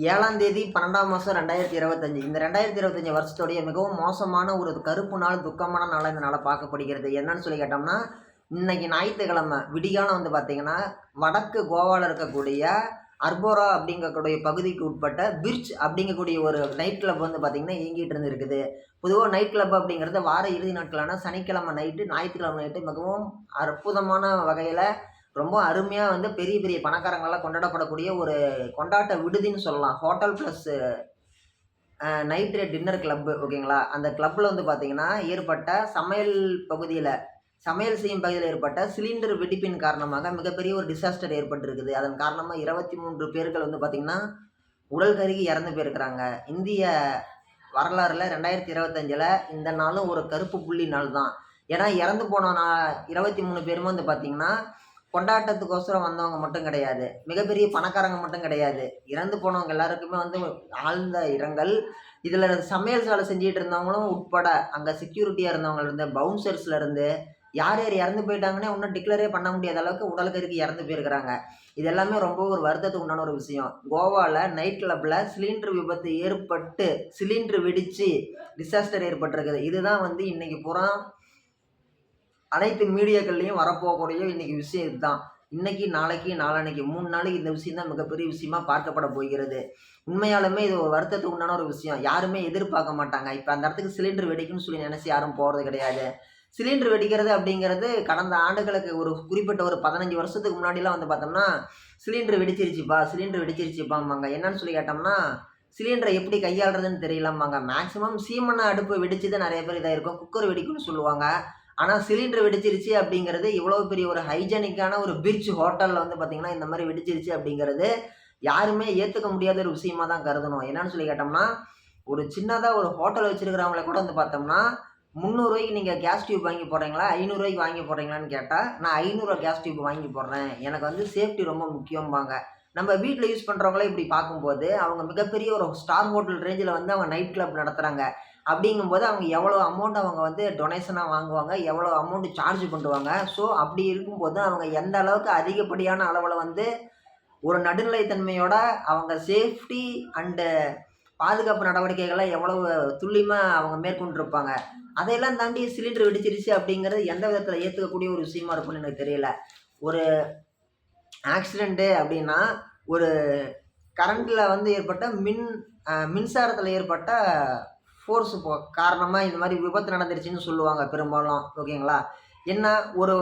7ஆம் தேதி 12ஆம் மாதம் 2025. இந்த 2025 வருஷத்துடைய மிகவும் மோசமான ஒரு கருப்பு நாள், துக்கமான நாளாக இந்த நாளை பார்க்கப்படுகிறது. என்னன்னு சொல்லி கேட்டோம்னா, இன்னைக்கு ஞாயிற்றுக்கிழமை விடிகாலம் வந்து பார்த்தீங்கன்னா, வடக்கு கோவாவில் இருக்கக்கூடிய அர்போரா அப்படிங்கக்கூடிய பகுதிக்கு உட்பட்ட பிர்ச் அப்படிங்கக்கூடிய ஒரு நைட் கிளப் வந்து பார்த்தீங்கன்னா இயங்கிட்டு இருந்துருக்குது. பொதுவாக நைட் கிளப் அப்படிங்கிறது வார இறுதி நாட்களான சனிக்கிழமை நைட்டு, ஞாயிற்றுக்கிழமை நைட்டு மிகவும் அற்புதமான வகையில் ரொம்ப அருமையாக வந்து பெரிய பெரிய பணக்காரங்களால் கொண்டாடப்படக்கூடிய ஒரு கொண்டாட்ட விடுதின்னு சொல்லலாம். Hotel plus night dinner club ஓகேங்களா. அந்த கிளப்பில் வந்து பார்த்தீங்கன்னா ஏற்பட்ட சமையல் செய்யும் பகுதியில் ஏற்பட்ட சிலிண்டர் வெடிப்பின் காரணமாக மிகப்பெரிய ஒரு டிசாஸ்டர் ஏற்பட்டிருக்குது. அதன் காரணமாக 23 பேர்கள் வந்து பார்த்திங்கன்னா உடல் கருகி இறந்து போயிருக்கிறாங்க. இந்திய வரலாறில் 2025 இந்த நாளும் ஒரு கருப்பு புள்ளி நாள் தான். ஏன்னா இறந்து போன 23 பேருமே வந்து பார்த்திங்கன்னா கொண்டாட்டத்துக்கோசரம் வந்தவங்க மட்டும் கிடையாது, மிகப்பெரிய பணக்காரங்க மட்டும் கிடையாது. இறந்து போனவங்க எல்லாருக்குமே வந்து ஆழ்ந்த இரங்கல். இதில் சமையல் சாலை செஞ்சுட்டு இருந்தவங்களும் உட்பட, அங்கே செக்யூரிட்டியாக இருந்தவங்கலேருந்து, பவுன்சர்ஸ்லேருந்து யார் யார் இறந்து போயிட்டாங்கன்னே இன்னும் டிக்ளரே பண்ண முடியாத அளவுக்கு உடலுக்கு இறந்து போயிருக்கிறாங்க. இது எல்லாமே ரொம்ப ஒரு வருத்தத்துக்கு உண்டான ஒரு விஷயம். கோவாவில் நைட் கிளப்பில் சிலிண்டர் விபத்து ஏற்பட்டு சிலிண்டர் வெடித்து டிசாஸ்டர் ஏற்பட்டிருக்குது. இதுதான் வந்து இன்றைக்கி பூரா அனைத்து மீடியாக்கள்லையும் வரப்போகக்கூடிய இன்றைக்கி விஷயம் இதுதான். இன்றைக்கி நாளைக்கு நாளான்னைக்கு 3 நாளைக்கு இந்த விஷயம் தான் மிகப்பெரிய விஷயமா பார்க்கப்பட போகிறது. உண்மையாலுமே இது ஒரு வருத்தத்துக்கு உண்டான ஒரு விஷயம். யாருமே எதிர்பார்க்க மாட்டாங்க. இப்போ அந்த இடத்துக்கு சிலிண்டர் வெடிக்குன்னு சொல்லி நினச்சி யாரும் போகிறது கிடையாது. சிலிண்டர் வெடிக்கிறது அப்படிங்கிறது கடந்த ஆண்டுகளுக்கு ஒரு குறிப்பிட்ட ஒரு 15 வருஷத்துக்கு முன்னாடிலாம் வந்து பார்த்தோம்னா சிலிண்டர் வெடிச்சிருச்சுப்பாம்பாங்க. என்னன்னு சொல்லி கேட்டோம்னா சிலிண்டரை எப்படி கையாளுறதுன்னு தெரியலம்பாங்க. மேக்ஸிமம் சீமெண்ணெய் அடுப்பு வெடிச்சது நிறைய பேர் இதாக இருக்கும், குக்கர் வெடிக்கும்னு சொல்லுவாங்க. ஆனால் சிலிண்டர் வெடிச்சிருச்சு அப்படிங்கிறது இவ்வளோ பெரிய ஒரு ஹைஜெனிக்கான ஒரு பீச் ஹோட்டலில் வந்து பார்த்திங்கன்னா இந்த மாதிரி வெடிச்சிருச்சு அப்படிங்கிறது யாருமே ஏற்றுக்க முடியாத ஒரு விஷயமா தான் கருதணும். என்னன்னு சொல்லி கேட்டோம்னா ஒரு சின்னதாக ஒரு ஹோட்டல் வச்சுருக்கிறவங்கள கூட வந்து பார்த்தோம்னா 300 ரூபாய்க்கு நீங்கள் கேஸ் டியூப் வாங்கி போடுறீங்களா, 500 ரூபாய்க்கு வாங்கி போடுறீங்களான்னு கேட்டால் நான் 500 கேஸ் டியூப் வாங்கி போடுறேன், எனக்கு வந்து சேஃப்டி ரொம்ப முக்கியம்பாங்க. நம்ம வீட்டில் யூஸ் பண்ணுறவங்களே இப்படி பார்க்கும்போது அவங்க மிகப்பெரிய ஒரு ஸ்டார் ஹோட்டல் ரேஞ்சில் வந்து அவங்க நைட் கிளப் நடத்துகிறாங்க. அப்படிங்கும்போது அவங்க எவ்வளோ அமௌண்ட் அவங்க வந்து டொனேஷனாக வாங்குவாங்க, எவ்வளோ அமௌண்ட் சார்ஜ் பண்ணுவாங்க. ஸோ அப்படி இருக்கும்போது அவங்க எந்த அளவுக்கு அதிகப்படியான அளவில் வந்து ஒரு நடுநிலைத்தன்மையோட அவங்க சேஃப்டி அண்டு பாதுகாப்பு நடவடிக்கைகளை எவ்வளவு துல்லியமாக அவங்க மேற்கொண்டிருப்பாங்க. அதையெல்லாம் தாண்டி சிலிண்டர் வெடிச்சிருச்சு அப்படிங்கிறது எந்த விதத்தில் ஏற்றுக்கக்கூடிய ஒரு விஷயமா இருக்கும்னு எனக்கு தெரியல. ஒரு ஆக்சிடெண்ட்டு அப்படின்னா ஒரு கரண்டில் வந்து ஏற்பட்ட மின்சாரத்தில் ஏற்பட்ட ஃபோர்ஸ் காரணமாக இந்த மாதிரி விபத்து நடந்துருச்சுன்னு சொல்லுவாங்க பெரும்பாலும் ஓகேங்களா. என்ன ஒரு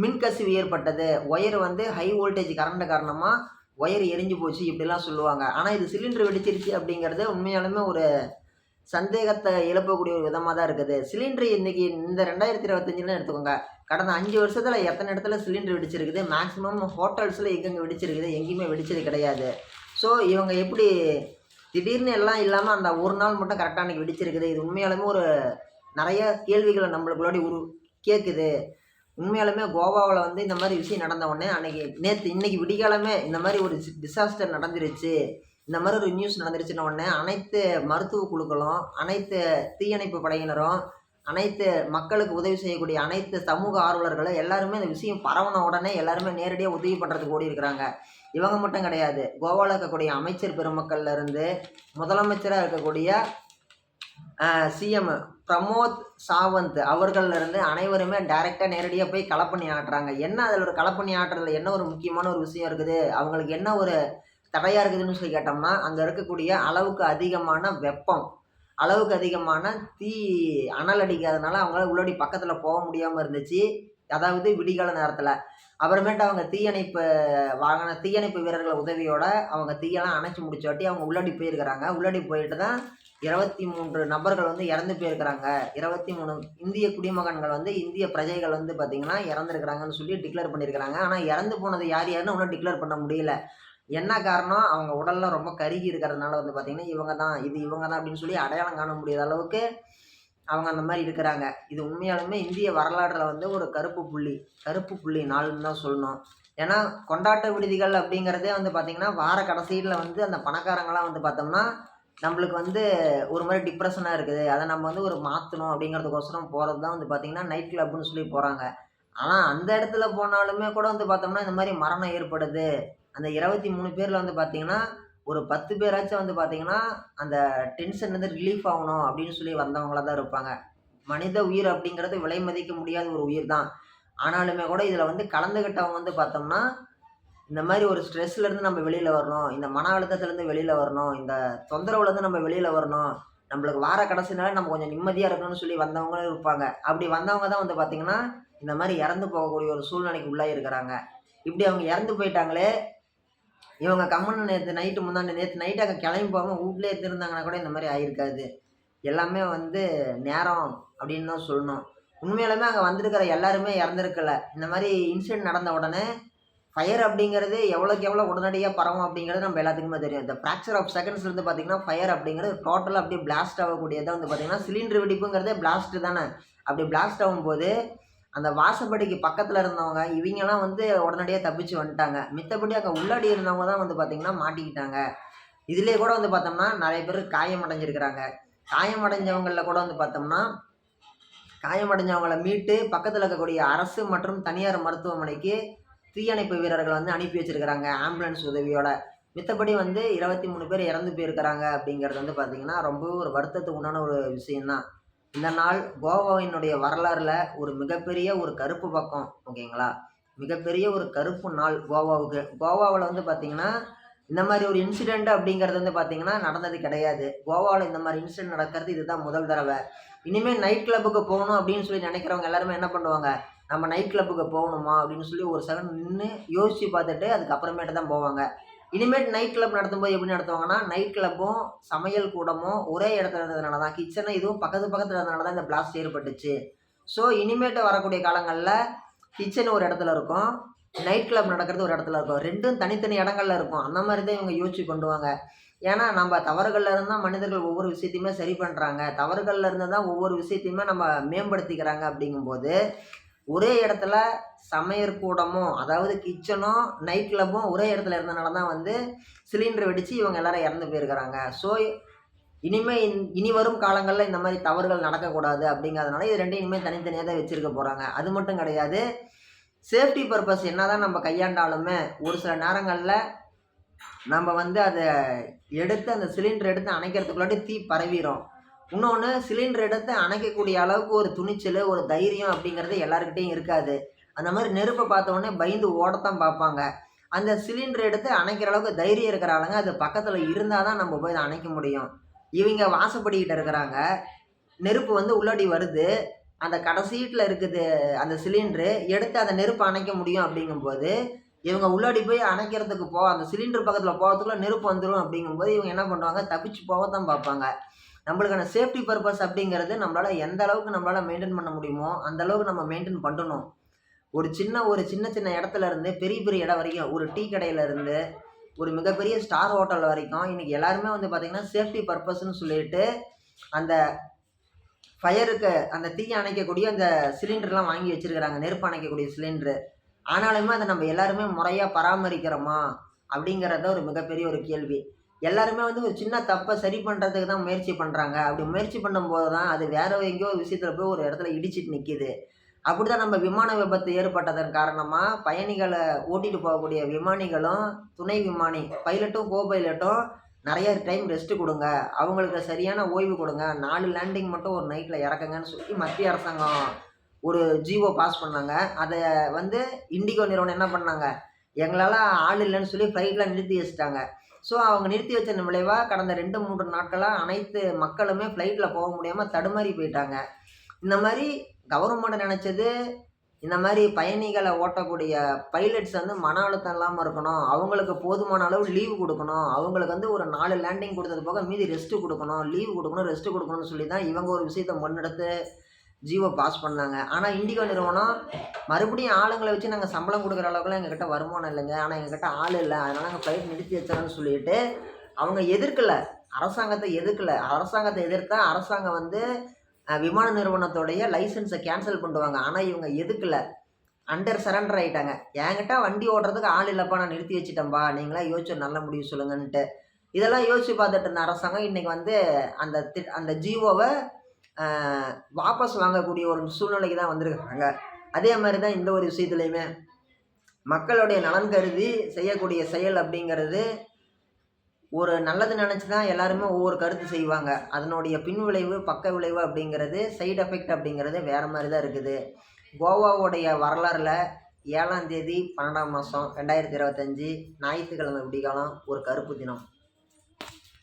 மின்கசிவு ஏற்பட்டது, ஒயர் வந்து ஹை வோல்டேஜ் கரண்ட் காரணமாக ஒயர் எரிஞ்சு போச்சு இப்படிலாம் சொல்லுவாங்க. ஆனால் இது சிலிண்டர் வெடிச்சிருச்சு அப்படிங்கிறது உண்மையாலுமே ஒரு சந்தேகத்தை எழுப்பக்கூடிய ஒரு விதமாக தான் இருக்குது. சிலிண்டர் இன்றைக்கி இந்த 2025 எடுத்துக்கோங்க, கடந்த 5 வருஷத்தில் எத்தனை இடத்துல சிலிண்டர் வெடிச்சிருக்குது, மேக்ஸிமம் ஹோட்டல்ஸில் எங்கெங்கே வெடிச்சிருக்குது, எங்கேயுமே வெடிச்சது கிடையாது. ஸோ இவங்க எப்படி திடீர்னு எல்லாம் இல்லாமல் அந்த ஒரு நாள் மட்டும் கரெக்டாக அன்றைக்கி வெடிச்சிருக்குது, இது உண்மையாலுமே ஒரு நிறைய கேள்விகளை நம்மளுக்குள்ளாடி கேட்குது. உண்மையாலுமே கோவாவில் வந்து இந்த மாதிரி விஷயம் நடந்த உடனே இன்னைக்கு விடிகாலமே இந்த மாதிரி ஒரு டிசாஸ்டர் நடந்துருச்சு, இந்த மாதிரி ஒரு நியூஸ் நடந்துருச்சுன்ன உடனே அனைத்து மருத்துவ குழுக்களும், அனைத்து தீயணைப்பு படையினரும், அனைத்து மக்களுக்கு உதவி செய்யக்கூடிய அனைத்து சமூக ஆர்வலர்களும் எல்லாருமே இந்த விஷயம் பரவன உடனே எல்லாருமே நேரடியாக உதவி பண்ணுறதுக்கு ஓடி இருக்கிறாங்க. இவங்க மட்டும் கிடையாது, கோவாவில் இருக்கக்கூடிய அமைச்சர் பெருமக்கள்லேருந்து முதலமைச்சராக இருக்கக்கூடிய சிஎம் பிரமோத் சாவந்த் அவர்கள்லேருந்து அனைவருமே டைரெக்டாக நேரடியாக போய் களப்பணி ஆட்டுறாங்க. என்ன அதில் ஒரு களப்பணி ஆட்டுறதுல என்ன ஒரு முக்கியமான ஒரு விஷயம் இருக்குது, அவங்களுக்கு என்ன ஒரு தடையாக இருக்குதுன்னு சொல்லி கேட்டோம்னா அங்கே இருக்கக்கூடிய அளவுக்கு அதிகமான வெப்பம், அளவுக்கு அதிகமான அனல் அடிக்காதனால அவங்களால உள்ளாடி பக்கத்தில் போக முடியாமல் இருந்துச்சு, அதாவது விடிகால நேரத்தில். அப்புறமேட்டு அவங்க தீயணைப்பு வீரர்கள் உதவியோட அவங்க தீயெல்லாம் அணைச்சி முடிச்சாட்டி அவங்க உள்ளாடி போயிருக்கிறாங்க. உள்ளாடி போயிட்டு தான் 23 நபர்கள் வந்து இறந்து போயிருக்கிறாங்க. 23 இந்திய குடிமகன்கள் வந்து இந்திய பிரஜைகள் வந்து பார்த்திங்கன்னா இறந்துருக்கிறாங்கன்னு சொல்லி டிக்ளேர் பண்ணியிருக்கிறாங்க. ஆனால் இறந்து போனது யாருன்னு ஒன்றும் டிக்ளேர் பண்ண முடியல. என்ன காரணம், அவங்க உடல்லாம் ரொம்ப கருகி இருக்கிறதுனால வந்து பார்த்திங்கன்னா இவங்க தான் அப்படின்னு சொல்லி அடையாளம் காண முடியாத அளவுக்கு அவங்க அந்த மாதிரி இருக்கிறாங்க. இது உண்மையாலுமே இந்திய வரலாற்றில் வந்து ஒரு கருப்பு புள்ளி நாள்னு தான் சொல்லணும். ஏன்னா கொண்டாட்ட விடுதிகள் அப்படிங்கிறதே வந்து பார்த்திங்கன்னா வார கடைசியில் வந்து அந்த பணக்காரங்களாம் வந்து பார்த்தோம்னா நம்மளுக்கு வந்து ஒரு மாதிரி டிப்ரெஷனாக இருக்குது, அதை நம்ம வந்து ஒரு மாற்றணும் அப்படிங்கிறதுக்கோசரம் போகிறது தான் வந்து பார்த்திங்கன்னா நைட் கிளப்னு சொல்லி போகிறாங்க. ஆனால் அந்த இடத்துல போனாலுமே கூட வந்து பார்த்தோம்னா இந்த மாதிரி மரணம் ஏற்படுது. அந்த 23 பேரில் வந்து பார்த்திங்கன்னா ஒரு 10 பேராச்சும் வந்து பார்த்தீங்கன்னா, அந்த டென்ஷன்லேருந்து ரிலீஃப் ஆகணும் அப்படின்னு சொல்லி வந்தவங்களா தான் இருப்பாங்க. மனித உயிர் அப்படிங்கிறது விலை மதிக்க முடியாத ஒரு உயிர் தான். ஆனாலுமே கூட இதில வந்து கலந்துக்கிட்டவங்க வந்து பார்த்தோம்னா, இந்த மாரி ஒரு ஸ்ட்ரெஸ்லேருந்து நம்ம வெளியில வரணும். இந்த மன அழுத்தத்திலேருந்து வெளியில வரணும். இந்த தொந்தரவுலேருந்து நம்ம வெளியில வரணும். நம்மளுக்கு வார கடைசினால நம்ம கொஞ்சம் நிம்மதியா இருக்கணும்னு சொல்லி வந்தவங்களும் இருப்பாங்க. அப்படி வந்தவங்க தான் வந்து பார்த்தீங்கன்னா, இந்த மாரி இறந்து போகக்கூடிய ஒரு சூழ்நிலைக்கு உள்ளாகியிருக்கிறாங்க. இப்படி அவங்க இறந்து போயிட்டாங்களே, இவங்க கம்முனு நேத்து நைட் அங்க கிளம்பி போகாம வூட்லயே இருந்திருந்தாங்கன்னா கூட இந்த மாரி ஆயிருக்காது. எல்லாமே வந்து நேரம் அப்படின்னு தான் சொல்லணும். உண்மையாலுமே அங்க வந்திருக்கிற எல்லாருமே இறந்திருக்கல. இந்த மாரி இன்சிடென்ட் நடந்த உடனே ஃபயர் அப்படிங்கிறது எவ்வளோக்கு எவ்வளோ உடனடியா பரவும் அப்படிங்கிறது நம்ம எல்லாத்துக்குமே தெரியும். இந்த ஃபிராக்சர் ஆஃப் செகண்ட்ஸ்ல இருந்து பார்த்தீங்கன்னா, ஃபயர் அப்படிங்கிறது டோட்டலா அப்படியே பிளாஸ்ட் ஆகக்கூடியது வந்து பார்த்தீங்கன்னா, சிலிண்டர் வெடிப்புங்கிறதே பிளாஸ்ட் தானே. அப்படி பிளாஸ்ட் ஆகும்போது, அந்த வாசப்படிக்கு பக்கத்துல இருந்தவங்க, இவைங்கலாம் வந்து உடனடியா தப்பிச்சு வந்துட்டாங்க. மித்தபடி அங்க உள்ளாடி இருந்தவங்க தான் வந்து பார்த்தீங்கன்னா மாட்டிக்கிட்டாங்க. இதிலேயே கூட வந்து பார்த்தோம்னா, நெறைய பேரு காயம் அடைஞ்சிருக்கிறாங்க. காயம் அடைஞ்சவங்கள்ல கூட வந்து பார்த்தோம்னா, காயமடைஞ்சவங்கள மீட்டு பக்கத்துல இருக்கக்கூடிய அரசு மற்றும் தனியார் மருத்துவமனைக்கு தீயணைப்பு வீரர்கள் வந்து அனுப்பி வச்சிருக்கிறாங்க ஆம்புலன்ஸ் உதவியோட. மித்தபடி வந்து 23 பேர் இறந்து போயிருக்கிறாங்க அப்படிங்கிறது வந்து பார்த்தீங்கன்னா, ரொம்பவே ஒரு வருத்தத்துக்கு உண்டான ஒரு விஷயம் தான். இந்த நாள் கோவாவினுடைய வரலாறுல ஒரு மிகப்பெரிய ஒரு கருப்பு பக்கம் ஓகேங்களா? மிகப்பெரிய ஒரு கருப்பு நாள் கோவாவுக்கு. கோவாவுல வந்து பார்த்தீங்கன்னா, இந்த மாரி ஒரு இன்சிடென்ட் அப்படிங்கிறது வந்து பார்த்தீங்கன்னா, நடந்தது கிடையாது. கோவாவுல இந்த மாரி இன்சிடென்ட் நடக்கிறது இதுதான் முதல் தடவ. இனிமே நைட் கிளப்புக்கு போகணும் அப்படின்னு சொல்லி நினைக்கிறவங்க எல்லாருமே என்ன பண்ணுவாங்க? நம்ம நைட் கிளப்புக்கு போகணுமா? அப்படின்னு சொல்லி ஒரு செகண்ட் நின்னு யோசிச்சு பார்த்துட்டு அதுக்கப்புறமேட்டு தான் போவாங்க. இனிமேட்டு நைட் கிளப் நடத்தும்போது எப்படி நடத்துவாங்கன்னா, நைட் கிளப்பும், சமையல் கூடமும் ஒரே இடத்துல இருந்ததுனால தான், கிச்சனும் இதுவும் பக்கத்து பக்கத்துல இருந்ததுனால தான் இந்த பிளாஸ்ட் ஏற்பட்டுச்சு. ஸோ, இனிமேட்டு வரக்கூடிய காலங்கள்ல கிச்சன் ஒரு இடத்துல இருக்கும். நைட் கிளப் நடக்கிறது ஒரு இடத்துல இருக்கும். 2ம் தனித்தனி இடங்கள்ல இருக்கும். அந்த மாரி தான் இவங்க யோசிச்சு கொண்டுவாங்க. ஏன்னா, நம்ம தவறுகள்ல இருந்து தான் மனிதர்கள் ஒவ்வொரு விஷயத்தையுமே சரி பண்றாங்க. தவறுகள்ல இருந்து தான் ஒவ்வொரு விஷயத்தையுமே நம்ம மேம்படுத்திக்கிறாங்க அப்படிங்கும்போது, ஒரே இடத்துல சமையற்கூடமும், அதாவது கிச்சனும், நைட் கிளப்பும் ஒரே இடத்துல இருந்தனால தான் வந்து சிலிண்டர் வெடிச்சு இவங்க எல்லாரும் இறந்து போயிருக்கிறாங்க. ஸோ, இனி வரும் காலங்கள்ல இந்த மாரி தவறுகள் நடக்கக்கூடாது அப்படிங்கிறதுனால, இது 2யும் இனிமே தனித்தனியா தான் வச்சிருக்க போறாங்க. அது மட்டும் கிடையாது, சேஃப்டி பர்ப்பஸ் என்னதான் நம்ம கையாண்டாலுமே, ஒரு சில நேரங்கள்ல நம்ம வந்து அத எடுத்து அந்த சிலிண்டர் எடுத்து அணைக்கிறதுக்குள்ளாட்டி தீ பரவிரும். இன்னொன்னு சிலிண்டர் எடுத்து அணைக்கக்கூடிய அளவுக்கு ஒரு துணிச்சலு, ஒரு தைரியம் அப்படிங்கிறது எல்லார்கிட்டயும் இருக்காது. அந்த மாரி நெருப்ப பார்த்த உடனே பயந்து ஓடத்தான் பார்ப்பாங்க. அந்த சிலிண்டர் எடுத்து அணைக்கிற அளவுக்கு தைரியம் இருக்கிற ஆளுங்க, அது பக்கத்துல இருந்தா தான் நம்ம போய் அத அணைக்க முடியும். இவைங்க வாசப்படிக்கிட்ட இருக்கிறாங்க. நெருப்பு வந்து உள்ளாடி வருது. அந்த கடைசீட்ல இருக்குது அந்த சிலிண்டரு. எடுத்து அந்த நெருப்ப அணைக்க முடியும் அப்படிங்கும்போது, இவங்க உள்ளாடி போய் அணைக்கிறதுக்கு அந்த சிலிண்டர் பக்கத்துல போறதுக்குள்ள நெருப்பு வந்துரும் அப்படிங்கும்போது, இவங்க என்ன பண்ணுவாங்க, தப்பிச்சு போகத்தான் பார்ப்பாங்க. நம்மளுக்கான சேஃப்டி பர்ப்பஸ் அப்படிங்கிறது நம்மளால மெயின்டெயின் பண்ண முடியுமோ, அந்த அளவுக்கு நம்ம மெயின்டெயின் பண்ணணும். சின்ன சின்ன இடத்துல இருந்து பெரிய பெரிய இடம் வரைக்கும், ஒரு டீ கடையில இருந்து, ஒரு மிகப்பெரிய ஸ்டார் ஹோட்டல் வரைக்கும், இன்னைக்கு எல்லாருமே வந்து பார்த்தீங்கன்னா, சேஃப்டி பர்ப்பஸ்ன்னு சொல்லிட்டு, அந்த அந்த தீய அணைக்கக்கூடிய அந்த சிலிண்டர்லாம் வாங்கி வச்சிருக்கிறாங்க. நெருப்பு அணைக்கக்கூடிய சிலிண்டரு. ஆனாலுமே அத நம்ம எல்லாருமே முறையா பராமரிக்கிறோமா? அப்படிங்கிறது ஒரு மிகப்பெரிய ஒரு கேள்வி. எல்லாருமே வந்து ஒரு சின்ன தப்ப சரி பண்றதுக்கு தான் முயற்சி பண்றாங்க. அப்படி முயற்சி பண்ணும்போது தான், அது வேற எங்கேயோ ஒரு விஷயத்துல போய் ஒரு இடத்துல இடிச்சிட்டு நிக்குது. அப்படிதான் நம்ம விமான விபத்து ஏற்பட்டதன் காரணமா, பயணிகள ஓட்டிட்டு போகக்கூடிய விமானிகளும், துணை விமானி, பைலட்டும், கோ பைலட்டும் நெறைய டைம் ரெஸ்ட் குடுங்க. அவங்களுக்கு சரியான ஓய்வு குடுங்க. 4 லேண்டிங் மட்டும் ஒரு நைட்ல இறக்குங்கன்னு சொல்லி மத்திய அரசாங்கம் ஒரு ஜிஓ பாஸ் பண்ணாங்க. அத வந்து இண்டிகோ நிறுவனம் என்ன பண்ணாங்க, எங்களால ஆள் இல்லன்னு சொல்லி ஃப்ளைட்லாம் நிறுத்தி வச்சுட்டாங்க. ஸோ, அவங்க நிறுத்தி வச்சதன் விளைவா கடந்த 2, 3 நாட்களா அனைத்து மக்களுமே ஃப்ளைட்ல போக முடியாம தடுமாறி போயிட்டாங்க. இந்த மாரி கவர்மெண்ட் நெனச்சது, இந்த மாரி பயணிகள ஓட்டக்கூடிய பைலட்ஸ் வந்து மன அழுத்தம் இல்லாம இருக்கணும். அவங்களுக்கு போதுமான அளவு லீவ் குடுக்கணும். அவங்களுக்கு வந்து ஒரு 4 லேண்டிங் குடுத்தது போக மீதி ரெஸ்ட் குடுக்கணும். லீவ் குடுக்கணும், ரெஸ்ட் குடுக்கணும்னு சொல்லி தான் இவங்க ஒரு விஷயத்த முன்னெடுத்து ஜிஓ பாஸ் பண்ணாங்க. ஆனா, இண்டிகோ நிறுவனம் மறுபடியும் ஆளுங்கள வச்சு நாங்க சம்பளம் குடுக்குற அளவுக்குலாம் எங்ககிட்ட வருமானம் இல்லங்க. ஆனா, எங்ககிட்ட ஆள் இல்ல. அதனால நாங்க ஃப்ளைட் நிறுத்தி வச்சுர்றோம்னு சொல்லிட்டு, அவங்க எதிர்க்கல. அரசாங்கத்த எதிர்க்கல. அரசாங்கத்த எதிர்த்தா அரசாங்கம் வந்து விமான நிறுவனத்தோடைய லைசென்ஸ கேன்சல் பண்ணுவாங்க. ஆனா, இவங்க எதுக்கல. சரண்டர் ஆயிட்டாங்க. என்கிட்ட வண்டி ஓட்டுறதுக்கு ஆள் இல்லப்பா, நான் நிறுத்தி வச்சுட்டேன்பா. நீங்களா யோசிச்சு ஒரு நல்ல முடிவு சொல்லுங்கன்ட்டு. இதெல்லாம் யோசிச்சு பார்த்துட்டு இருந்த அரசாங்கம் இன்னைக்கு வந்து அந்த ஜிஓவ அ வாபஸ் வாங்கக்கூடிய ஒரு சூழ்நிலைக்கு தான் வந்திருக்காங்க. அதே மாரி தான் இந்த ஒரு விஷயத்துலயுமே. மக்களுடைய நலன் கருதி செய்யக்கூடிய செயல் அப்படிங்கிறது ஒரு நல்லது நினச்சி தான் எல்லாருமே ஒவ்வொரு கருத்து செய்வாங்க. அதனுடைய பின்விளைவு, பக்க விளைவு அப்படிங்கிறது, சைடு எஃபெக்ட் அப்படிங்கிறது வேறு மாதிரி தான் இருக்குது. கோவாவுடைய வரலாறுல 7ஆம் தேதி 12ஆம் மாதம் 2025 ஞாயிற்றுக்கிழமை விடிகாலம் ஒரு கருப்பு தினம்.